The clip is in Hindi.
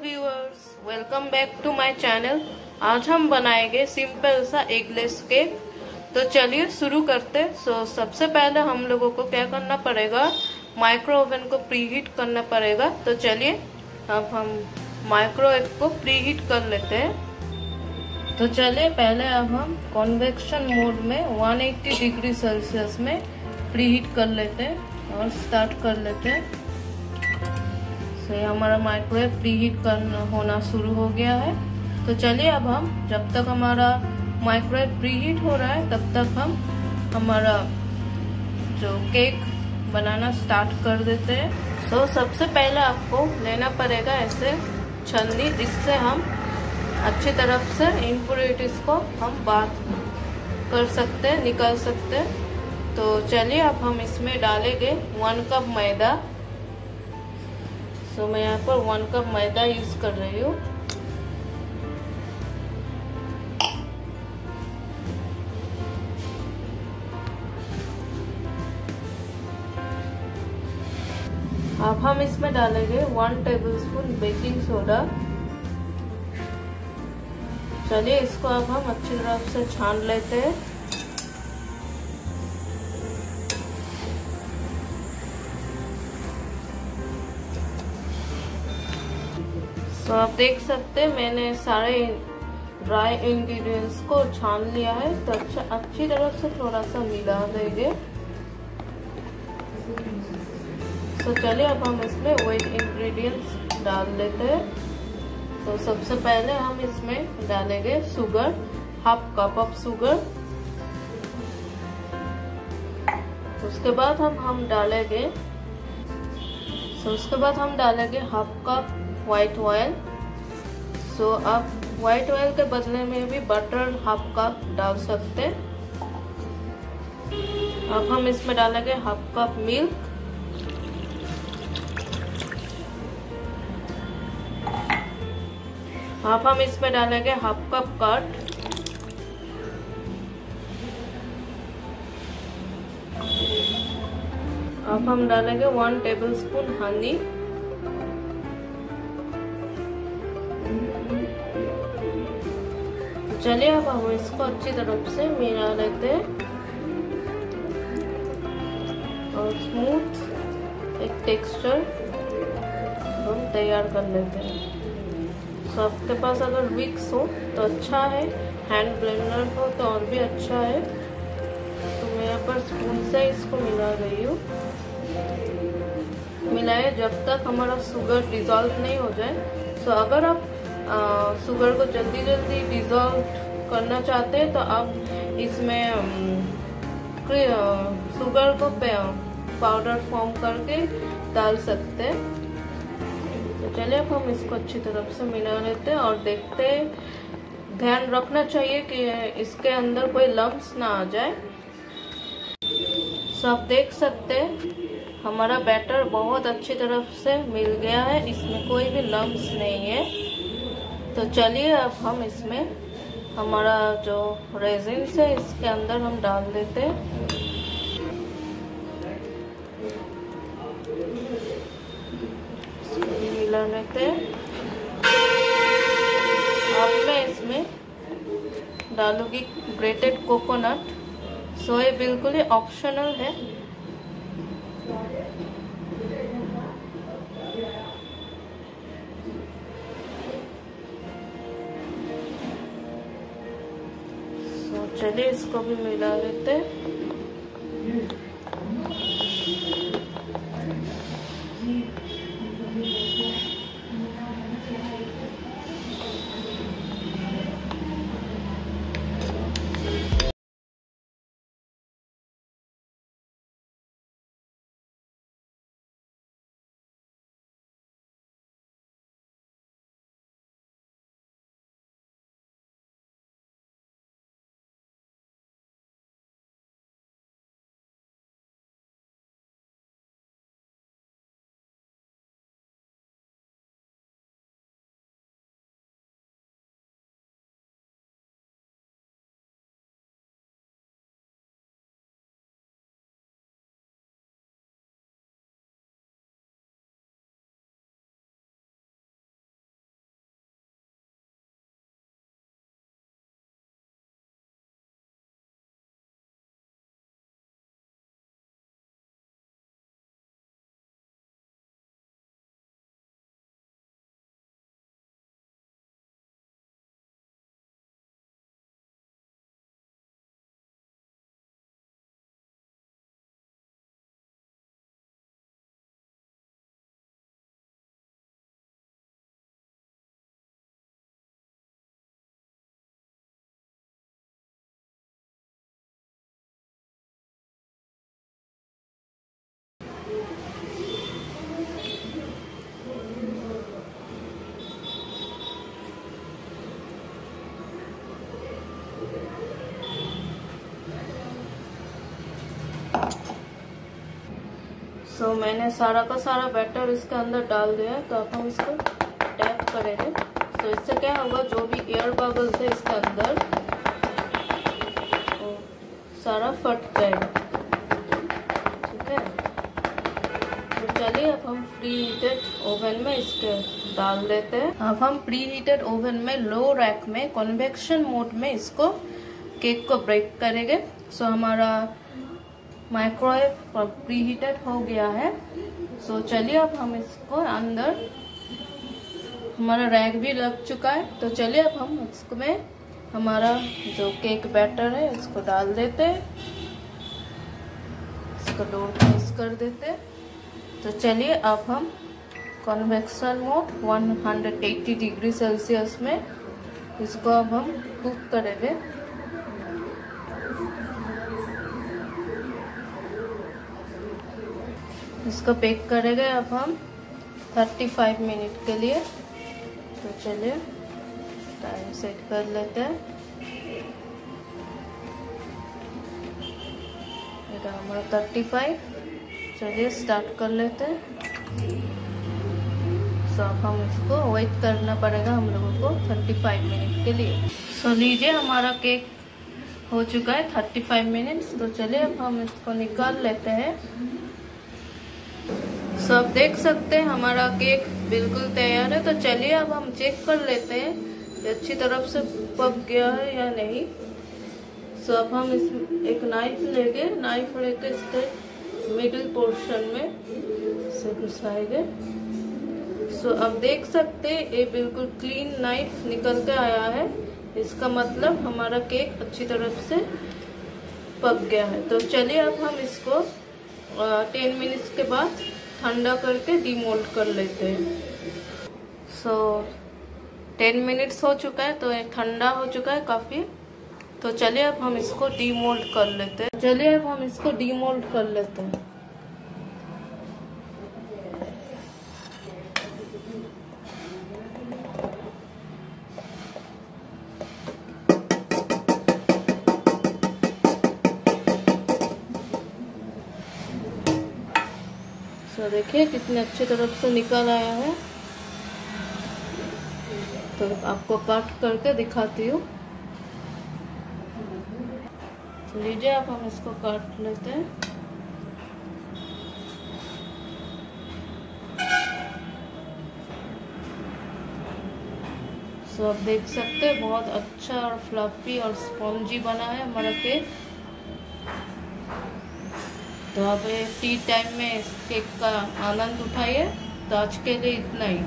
Viewers, welcome back to my channel. आज हम बनाएंगे सिंपल सा एगलेस केक। तो चलिए शुरू करते। सबसे पहले हम लोगों को क्या करना पड़ेगा, माइक्रो ओवन को प्रीहीट करना पड़ेगा। तो चलिए अब हम माइक्रोवेव को प्रीहीट कर लेते हैं। तो चलिए पहले अब हम कन्वेक्शन मोड में 180 डिग्री सेल्सियस में प्रीहीट कर लेते हैं और स्टार्ट कर लेते हैं। तो हमारा माइक्रोवेव प्रीहीट होना शुरू हो गया है। तो चलिए अब हम जब तक हमारा माइक्रोवेव प्रीहीट हो रहा है तब तक हम हमारा जो केक बनाना स्टार्ट कर देते हैं। तो सबसे पहले आपको लेना पड़ेगा ऐसे छन्नी, जिससे हम अच्छी तरफ से इम्प्योरिटीज को हम बात कर सकते हैं, निकाल सकते हैं। तो चलिए अब हम इसमें डालेंगे 1 कप मैदा। तो मैं यहाँ पर 1 कप मैदा यूज कर रही हूँ। अब हम इसमें डालेंगे 1 टेबलस्पून बेकिंग सोडा। चलिए इसको अब हम अच्छी तरह से छान लेते हैं। तो आप देख सकते हैं मैंने सारे ड्राई इंग्रेडिएंट्स को छान लिया है। तो अच्छी तरह से थोड़ा सा मिला देंगे। तो चलिए अब हम इसमें वेट इंग्रेडिएंट्स डाल लेते हैं। तो सबसे पहले हम इसमें डालेंगे शुगर, 1/2 कप ऑफ शुगर। उसके बाद हम डालेंगे 1/2 कप व्हाइट ऑयल। सो आप व्हाइट ऑयल के बदले में भी बटर 1/2 कप डाल सकते हैं। अब हम इसमें डालेंगे 1/2 कप मिल्क। अब हम इसमें डालेंगे 1/2 कप कर्ड। अब हम डालेंगे 1 टेबलस्पून हनी। चलिए अब हम इसको अच्छी तरह से मिला लेते हैं और स्मूथ एक टेक्सचर हम तैयार कर लेते हैं। तो आपके पास अगर विक्स हो तो अच्छा है, हैंड ब्लेंडर हो तो और भी अच्छा है। तो मैं यहाँ पर स्पून से इसको मिला रही हूँ। मिलाए जब तक हमारा शुगर डिजॉल्व नहीं हो जाए। तो अगर आप शुगर को जल्दी डिजॉल्व करना चाहते हैं तो आप इसमें शुगर को पाउडर फॉर्म करके डाल सकते हैं। तो चलिए अब हम इसको अच्छी तरह से मिला लेते हैं और देखते हैं। ध्यान रखना चाहिए कि इसके अंदर कोई लम्प्स ना आ जाए। तो आप देख सकते हैं हमारा बैटर बहुत अच्छी तरह से मिल गया है, इसमें कोई भी लम्प्स नहीं है। तो चलिए अब हम इसमें हमारा जो रेजिन है इसके अंदर हम डाल देते हैं। इसको भी मिला लेते हैं। अब मैं इसमें डालूंगी ग्रेटेड कोकोनट। सो ये बिल्कुल ही ऑप्शनल है। चलिए इसको भी मिला लेते हैं। सो मैंने सारा का सारा बैटर इसके अंदर डाल दिया है। तो अब हम इसको टैप करेंगे। तो इससे क्या होगा, जो भी एयर बबल्स है इसके अंदर वो सारा फट जाएगा। ठीक है, तो चलिए अब हम प्री हीटेड ओवन में इसके डाल देते हैं। अब हम प्री हीटेड ओवन में लो रैक में कन्वेक्शन मोड में इसको केक को बेक करेंगे। सो हमारा माइक्रोवेव प्री हीटेड हो गया है। सो चलिए अब हम इसको अंदर, हमारा रैक भी लग चुका है। तो चलिए अब हम इसमें हमारा जो केक बैटर है इसको डाल देते हैं। इसको डोर प्रेस कर देते हैं। तो चलिए अब हम कन्वेक्शन मोड 180 डिग्री सेल्सियस में इसको अब हम कुक करेंगे। इसको बेक करेंगे अब हम 35 मिनट के लिए। तो चलिए टाइम सेट कर लेते हैं। ये हमारा 35। चलिए स्टार्ट कर लेते हैं। सो अब हम इसको वेट करना पड़ेगा हम लोगों को 35 मिनट के लिए। सो लीजिए हमारा केक हो चुका है 35 मिनट्स। तो चलिए अब हम इसको निकाल लेते हैं। सो आप देख सकते हैं हमारा केक बिल्कुल तैयार है। तो चलिए अब हम चेक कर लेते हैं कि अच्छी तरफ से पक गया है या नहीं। सो अब हम इस एक नाइफ लेंगे। नाइफ लेके इसके मिडिल पोर्शन में से घुसाएंगे। सो अब देख सकते हैं ये बिल्कुल क्लीन नाइफ निकल के आया है। इसका मतलब हमारा केक अच्छी तरफ से पक गया है। तो चलिए अब हम इसको 10 मिनट्स के बाद ठंडा करके डीमोल्ड कर लेते हैं। सो 10 मिनट्स हो चुका है। तो ये ठंडा हो चुका है काफ़ी। तो चलिए अब हम इसको डीमोल्ड कर लेते हैं। चलिए अब हम इसको डीमोल्ड कर लेते हैं। तो देखिए कितने अच्छे तरफ से निकल आया है। तो आपको कट करके दिखाती हूँ। तो लीजिए अब हम इसको काट लेते हैं। सो आप देख सकते हैं बहुत अच्छा और फ्लफी और स्पॉन्जी बना है हमारा केक। तो अब टी टाइम में इस केक का आनंद उठाइए। तो आज के लिए इतना ही।